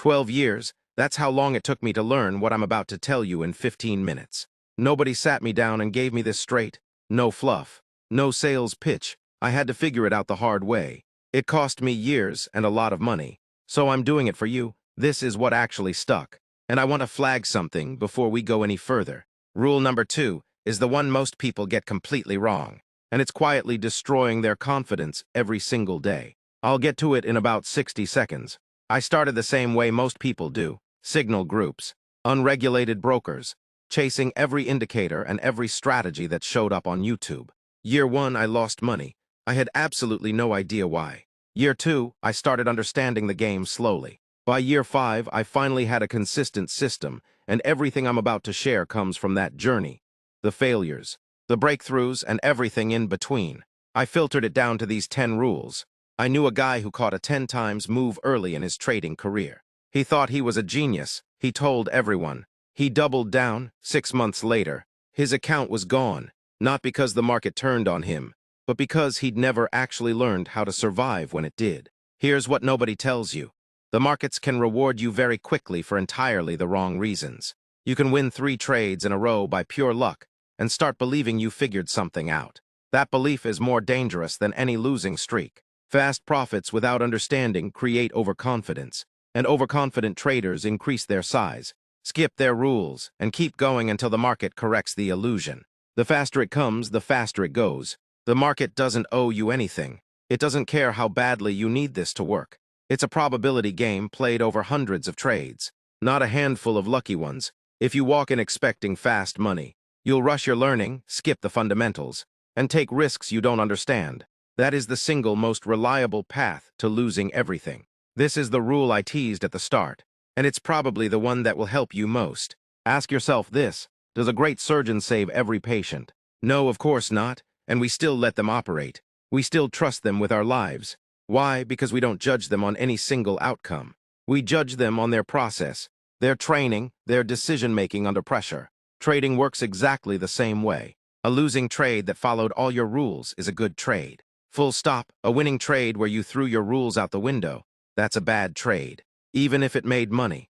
12 years, that's how long it took me to learn what I'm about to tell you in 15 minutes. Nobody sat me down and gave me this straight. No fluff. No sales pitch. I had to figure it out the hard way. It cost me years and a lot of money. So I'm doing it for you. This is what actually stuck. And I want to flag something before we go any further. Rule number 2 is the one most people get completely wrong, and it's quietly destroying their confidence every single day. I'll get to it in about 60 seconds. I started the same way most people do. Signal groups, unregulated brokers, chasing every indicator and every strategy that showed up on YouTube. Year 1, I lost money. I had absolutely no idea why. Year 2, I started understanding the game slowly. By year 5, I finally had a consistent system, and everything I'm about to share comes from that journey. The failures, the breakthroughs, and everything in between. I filtered it down to these 10 rules. I knew a guy who caught a 10 times move early in his trading career. He thought he was a genius. He told everyone. He doubled down. 6 months later, his account was gone, not because the market turned on him, but because he'd never actually learned how to survive when it did. Here's what nobody tells you. The markets can reward you very quickly for entirely the wrong reasons. You can win 3 trades in a row by pure luck and start believing you figured something out. That belief is more dangerous than any losing streak. Fast profits without understanding create overconfidence, and overconfident traders increase their size, skip their rules, and keep going until the market corrects the illusion. The faster it comes, the faster it goes. The market doesn't owe you anything. It doesn't care how badly you need this to work. It's a probability game played over hundreds of trades, not a handful of lucky ones. If you walk in expecting fast money, you'll rush your learning, skip the fundamentals, and take risks you don't understand. That is the single most reliable path to losing everything. This is the rule I teased at the start, and it's probably the one that will help you most. Ask yourself this: does a great surgeon save every patient? No, of course not, and we still let them operate. We still trust them with our lives. Why? Because we don't judge them on any single outcome. We judge them on their process, their training, their decision-making under pressure. Trading works exactly the same way. A losing trade that followed all your rules is a good trade. Full stop. A winning trade where you threw your rules out the window, that's a bad trade, even if it made money.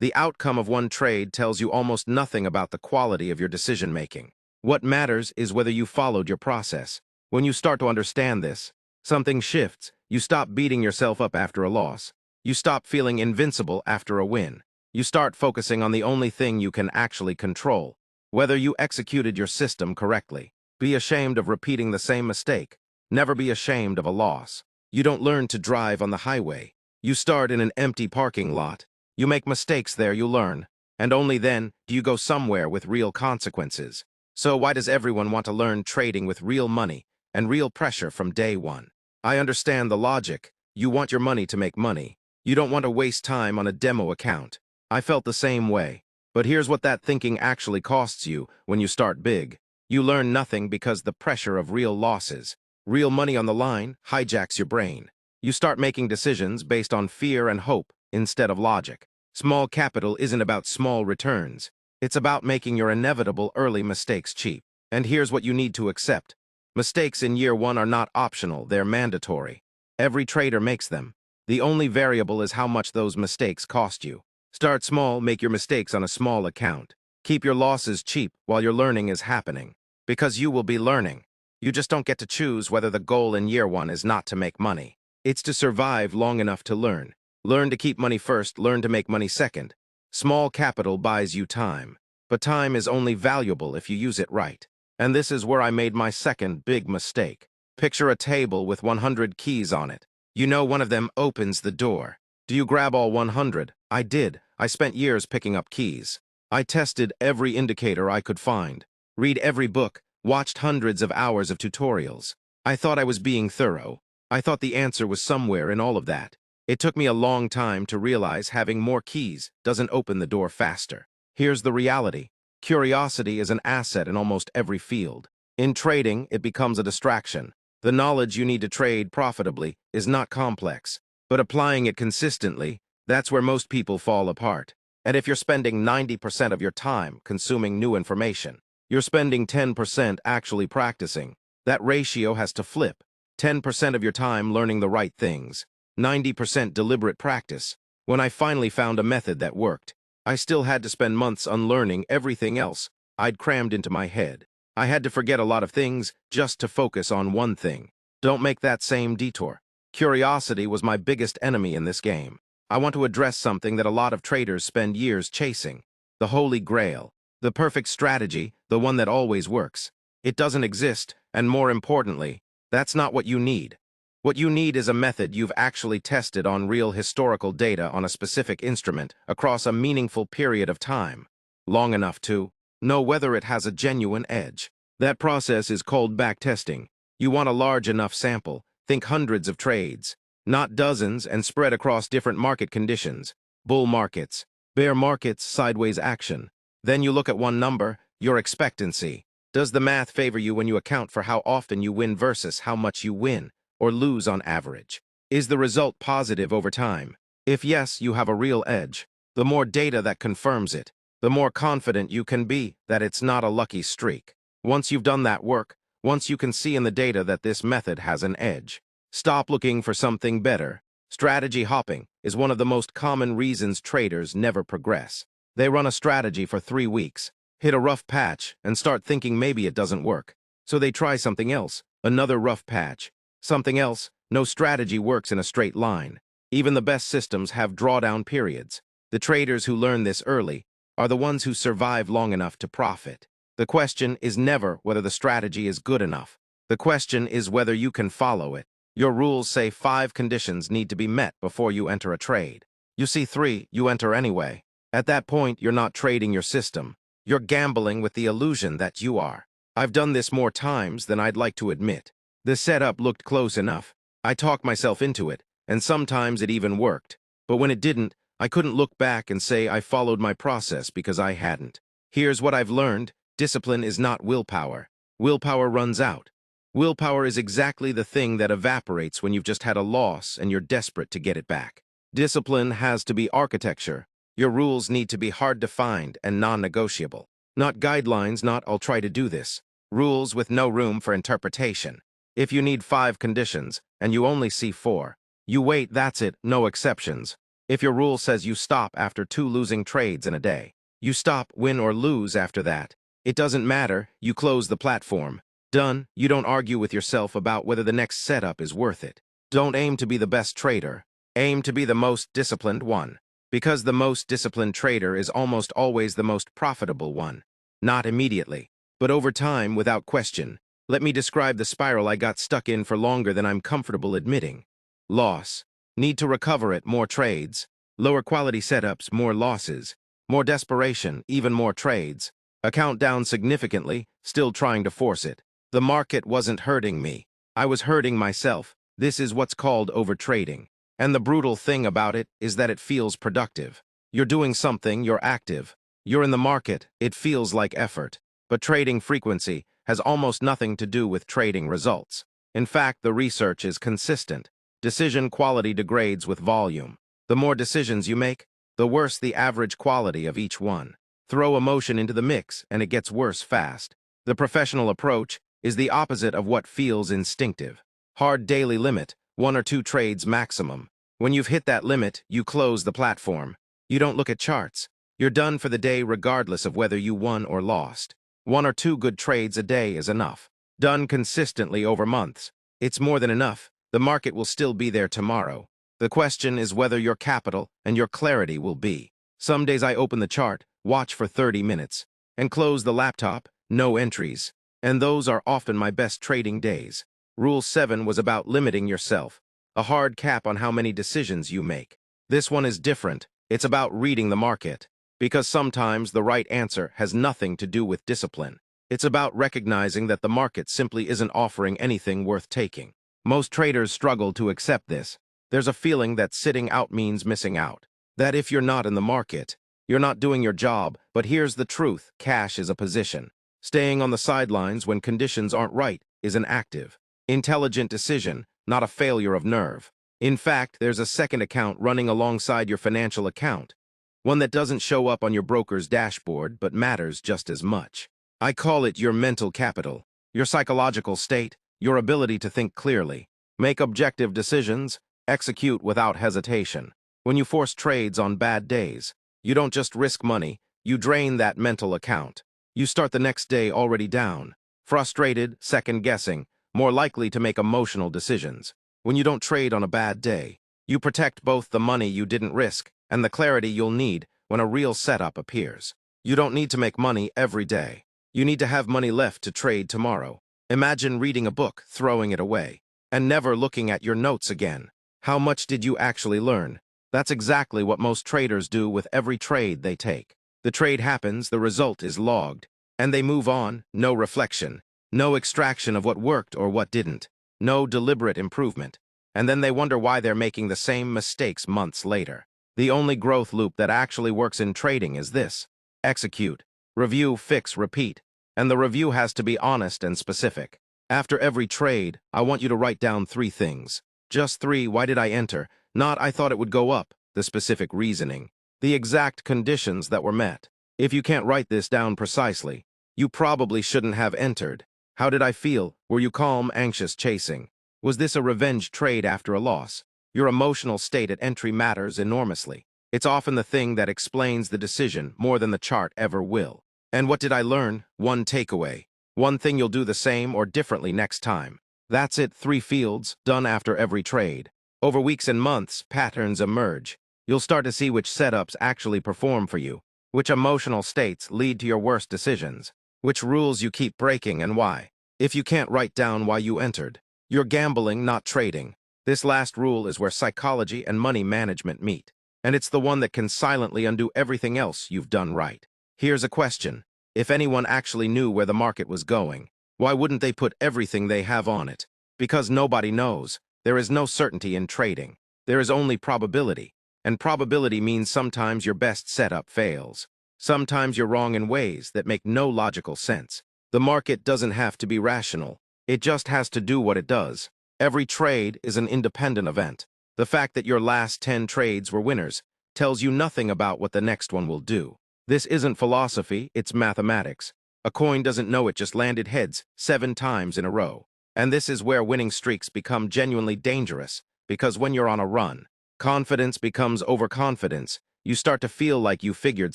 The outcome of one trade tells you almost nothing about the quality of your decision-making. What matters is whether you followed your process. When you start to understand this, something shifts. You stop beating yourself up after a loss. You stop feeling invincible after a win. You start focusing on the only thing you can actually control, whether you executed your system correctly. Be ashamed of repeating the same mistake. Never be ashamed of a loss. You don't learn to drive on the highway. You start in an empty parking lot. You make mistakes there, you learn. And only then do you go somewhere with real consequences. So why does everyone want to learn trading with real money and real pressure from day one? I understand the logic. You want your money to make money. You don't want to waste time on a demo account. I felt the same way. But here's what that thinking actually costs you when you start big. You learn nothing because the pressure of real losses, real money on the line, hijacks your brain. You start making decisions based on fear and hope instead of logic. Small capital isn't about small returns. It's about making your inevitable early mistakes cheap. And here's what you need to accept. Mistakes in year 1 are not optional, they're mandatory. Every trader makes them. The only variable is how much those mistakes cost you. Start small, make your mistakes on a small account. Keep your losses cheap while your learning is happening. Because you will be learning. You just don't get to choose whether the goal in year 1 is not to make money. It's to survive long enough to learn. Learn to keep money first, learn to make money second. Small capital buys you time. But time is only valuable if you use it right. And this is where I made my second big mistake. Picture a table with 100 keys on it. You know one of them opens the door. Do you grab all 100? I did. I spent years picking up keys. I tested every indicator I could find, read every book, watched hundreds of hours of tutorials. I thought I was being thorough. I thought the answer was somewhere in all of that. It took me a long time to realize having more keys doesn't open the door faster. Here's the reality. Curiosity is an asset in almost every field. In trading, it becomes a distraction. The knowledge you need to trade profitably is not complex, but applying it consistently, that's where most people fall apart. And if you're spending 90% of your time consuming new information, you're spending 10% actually practicing. That ratio has to flip. 10% of your time learning the right things, 90% deliberate practice, When I finally found a method that worked, I still had to spend months unlearning everything else I'd crammed into my head. I had to forget a lot of things just to focus on one thing. Don't make that same detour. Curiosity was my biggest enemy in this game. I want to address something that a lot of traders spend years chasing. The Holy Grail. The perfect strategy, the one that always works. It doesn't exist, and more importantly, that's not what you need. What you need is a method you've actually tested on real historical data on a specific instrument across a meaningful period of time, long enough to know whether it has a genuine edge. That process is called backtesting. You want a large enough sample, think hundreds of trades, not dozens, and spread across different market conditions, bull markets, bear markets, sideways action. Then you look at one number, your expectancy. Does the math favor you when you account for how often you win versus how much you win or lose on average? Is the result positive over time? If yes, you have a real edge. The more data that confirms it, the more confident you can be that it's not a lucky streak. Once you've done that work, once you can see in the data that this method has an edge, stop looking for something better. Strategy hopping is one of the most common reasons traders never progress. They run a strategy for 3 weeks, hit a rough patch, and start thinking maybe it doesn't work. So they try something else, another rough patch, something else. No strategy works in a straight line. Even the best systems have drawdown periods. The traders who learn this early are the ones who survive long enough to profit. The question is never whether the strategy is good enough. The question is whether you can follow it. Your rules say 5 conditions need to be met before you enter a trade. You see 3, you enter anyway. At that point, you're not trading your system. You're gambling with the illusion that you are. I've done this more times than I'd like to admit. The setup looked close enough. I talked myself into it, and sometimes it even worked. But when it didn't, I couldn't look back and say I followed my process because I hadn't. Here's what I've learned. Discipline is not willpower. Willpower runs out. Willpower is exactly the thing that evaporates when you've just had a loss and you're desperate to get it back. Discipline has to be architecture. Your rules need to be hard to find and non-negotiable. Not guidelines, not "I'll try to do this." Rules with no room for interpretation. If you need 5 conditions and you only see 4, you wait, that's it, no exceptions. If your rule says you stop after 2 losing trades in a day, you stop, win or lose after that. It doesn't matter, you close the platform. Done. You don't argue with yourself about whether the next setup is worth it. Don't aim to be the best trader. Aim to be the most disciplined one. Because the most disciplined trader is almost always the most profitable one. Not immediately, but over time, without question. Let me describe the spiral I got stuck in for longer than I'm comfortable admitting. Loss. Need to recover it, more trades. Lower quality setups, more losses. More desperation, even more trades. Account down significantly, still trying to force it. The market wasn't hurting me. I was hurting myself. This is what's called overtrading. And the brutal thing about it is that it feels productive. You're doing something, you're active. You're in the market, it feels like effort. But trading frequency has almost nothing to do with trading results. In fact, the research is consistent. Decision quality degrades with volume. The more decisions you make, the worse the average quality of each one. Throw emotion into the mix and it gets worse fast. The professional approach is the opposite of what feels instinctive. Hard daily limit, 1 or 2 trades maximum. When you've hit that limit, you close the platform. You don't look at charts. You're done for the day regardless of whether you won or lost. 1 or 2 good trades a day is enough. Done consistently over months. It's more than enough. The market will still be there tomorrow. The question is whether your capital and your clarity will be. Some days I open the chart, watch for 30 minutes, and close the laptop, no entries. And those are often my best trading days. Rule 7 was about limiting yourself. A hard cap on how many decisions you make. This one is different. It's about reading the market. Because sometimes the right answer has nothing to do with discipline. It's about recognizing that the market simply isn't offering anything worth taking. Most traders struggle to accept this. There's a feeling that sitting out means missing out. That if you're not in the market, you're not doing your job. But here's the truth, cash is a position. Staying on the sidelines when conditions aren't right is an active, intelligent decision, not a failure of nerve. In fact, there's a second account running alongside your financial account. One that doesn't show up on your broker's dashboard, but matters just as much. I call it your mental capital, your psychological state, your ability to think clearly, make objective decisions, execute without hesitation. When you force trades on bad days, you don't just risk money, you drain that mental account. You start the next day already down, frustrated, second-guessing, more likely to make emotional decisions. When you don't trade on a bad day, you protect both the money you didn't risk and the clarity you'll need when a real setup appears. You don't need to make money every day. You need to have money left to trade tomorrow. Imagine reading a book, throwing it away, and never looking at your notes again. How much did you actually learn? That's exactly what most traders do with every trade they take. The trade happens, the result is logged, and they move on, no reflection, no extraction of what worked or what didn't, no deliberate improvement. And then they wonder why they're making the same mistakes months later. The only growth loop that actually works in trading is this: execute, review, fix, repeat. And the review has to be honest and specific. After every trade, I want you to write down 3 things. Just 3. Why did I enter? Not I thought it would go up. The specific reasoning. The exact conditions that were met. If you can't write this down precisely, you probably shouldn't have entered. How did I feel? Were you calm, anxious, chasing? Was this a revenge trade after a loss? Your emotional state at entry matters enormously. It's often the thing that explains the decision more than the chart ever will. And what did I learn? One takeaway. One thing you'll do the same or differently next time. That's it. 3 fields, done after every trade. Over weeks and months, patterns emerge. You'll start to see which setups actually perform for you, which emotional states lead to your worst decisions, which rules you keep breaking and why. If you can't write down why you entered, you're gambling, not trading. This last rule is where psychology and money management meet, and it's the one that can silently undo everything else you've done right. Here's a question. If anyone actually knew where the market was going, why wouldn't they put everything they have on it? Because nobody knows. There is no certainty in trading. There is only probability. And probability means sometimes your best setup fails. Sometimes you're wrong in ways that make no logical sense. The market doesn't have to be rational. It just has to do what it does. Every trade is an independent event. The fact that your last 10 trades were winners tells you nothing about what the next one will do. This isn't philosophy, it's mathematics. A coin doesn't know it just landed heads 7 times in a row. And this is where winning streaks become genuinely dangerous, because when you're on a run, confidence becomes overconfidence. You start to feel like you figured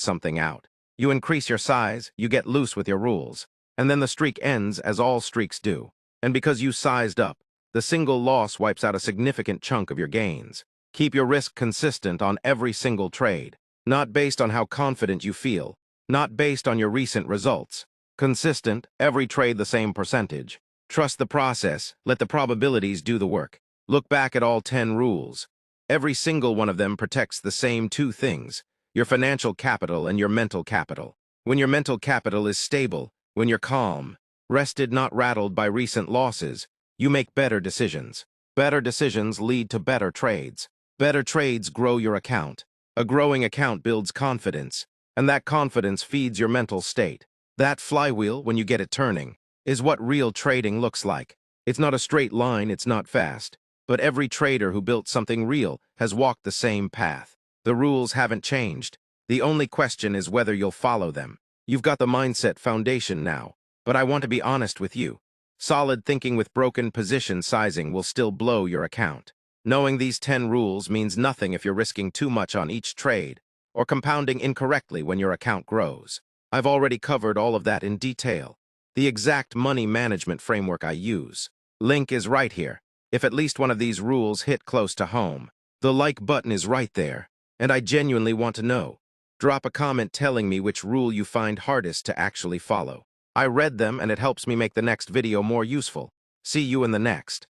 something out. You increase your size, you get loose with your rules, and then the streak ends as all streaks do. And because you sized up, the single loss wipes out a significant chunk of your gains. Keep your risk consistent on every single trade. Not based on how confident you feel, not based on your recent results. Consistent, every trade the same percentage. Trust the process, let the probabilities do the work. Look back at all 10 rules. Every single one of them protects the same 2 things: your financial capital and your mental capital. When your mental capital is stable, when you're calm, rested, not rattled by recent losses, you make better decisions. Better decisions lead to better trades. Better trades grow your account. A growing account builds confidence, and that confidence feeds your mental state. That flywheel, when you get it turning, is what real trading looks like. It's not a straight line, it's not fast, but every trader who built something real has walked the same path. The rules haven't changed. The only question is whether you'll follow them. You've got the mindset foundation now, but I want to be honest with you. Solid thinking with broken position sizing will still blow your account. Knowing these 10 rules means nothing if you're risking too much on each trade or compounding incorrectly when your account grows. I've already covered all of that in detail. The exact money management framework I use. Link is right here. If at least one of these rules hit close to home, the like button is right there, and I genuinely want to know. Drop a comment telling me which rule you find hardest to actually follow. I read them and it helps me make the next video more useful. See you in the next.